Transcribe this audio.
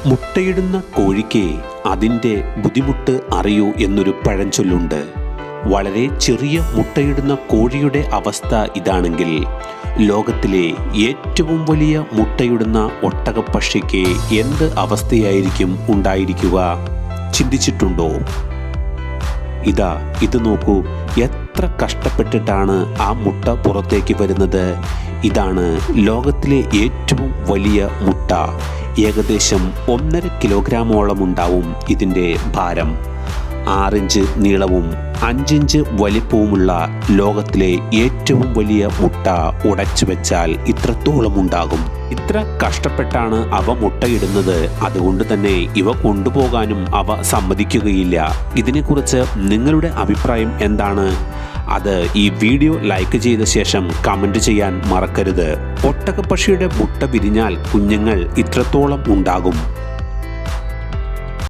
മുട്ടയിടുന്ന കോഴിക്ക് അതിൻ്റെ ബുദ്ധിമുട്ട് അറിയൂ എന്നൊരു പഴഞ്ചൊല്ലുണ്ട്. വളരെ ചെറിയ മുട്ടയിടുന്ന കോഴിയുടെ അവസ്ഥ ഇതാണെങ്കിൽ ലോകത്തിലെ ഏറ്റവും വലിയ മുട്ടയിടുന്ന ഒട്ടകപ്പക്ഷിക്ക് എന്ത് അവസ്ഥയായിരിക്കും ഉണ്ടായിരിക്കുക? ചിന്തിച്ചിട്ടുണ്ടോ? ഇത് നോക്കൂ, എത്ര കഷ്ടപ്പെട്ടിട്ടാണ് ആ മുട്ട പുറത്തേക്ക് വരുന്നത്. ഇതാണ് ലോകത്തിലെ ഏറ്റവും വലിയ മുട്ട. ഏകദേശം 1.5 കിലോഗ്രാമോളം ഉണ്ടാവും ഇതിൻ്റെ ഭാരം. 6 ഇഞ്ച് നീളവും 5 ഇഞ്ച് വലിപ്പവുമുള്ള ലോകത്തിലെ ഏറ്റവും വലിയ മുട്ട ഉടച്ചു വെച്ചാൽ ഇത്രത്തോളം ഉണ്ടാകും. ഇത്ര കഷ്ടപ്പെട്ടാണ് അവ മുട്ടയിടുന്നത്. അതുകൊണ്ട് തന്നെ ഇവ കൊണ്ടുപോകാനും അവ സമ്മതിക്കുകയില്ല. ഇതിനെക്കുറിച്ച് നിങ്ങളുടെ അഭിപ്രായം എന്താണ്? അത് ഈ വീഡിയോ ലൈക്ക് ചെയ്ത ശേഷം കമൻറ്റ് ചെയ്യാൻ മറക്കരുത്. ഒട്ടകപ്പക്ഷിയുടെ മുട്ട വിരിഞ്ഞാൽ കുഞ്ഞുങ്ങൾ ഇത്രത്തോളം ഉണ്ടാകും.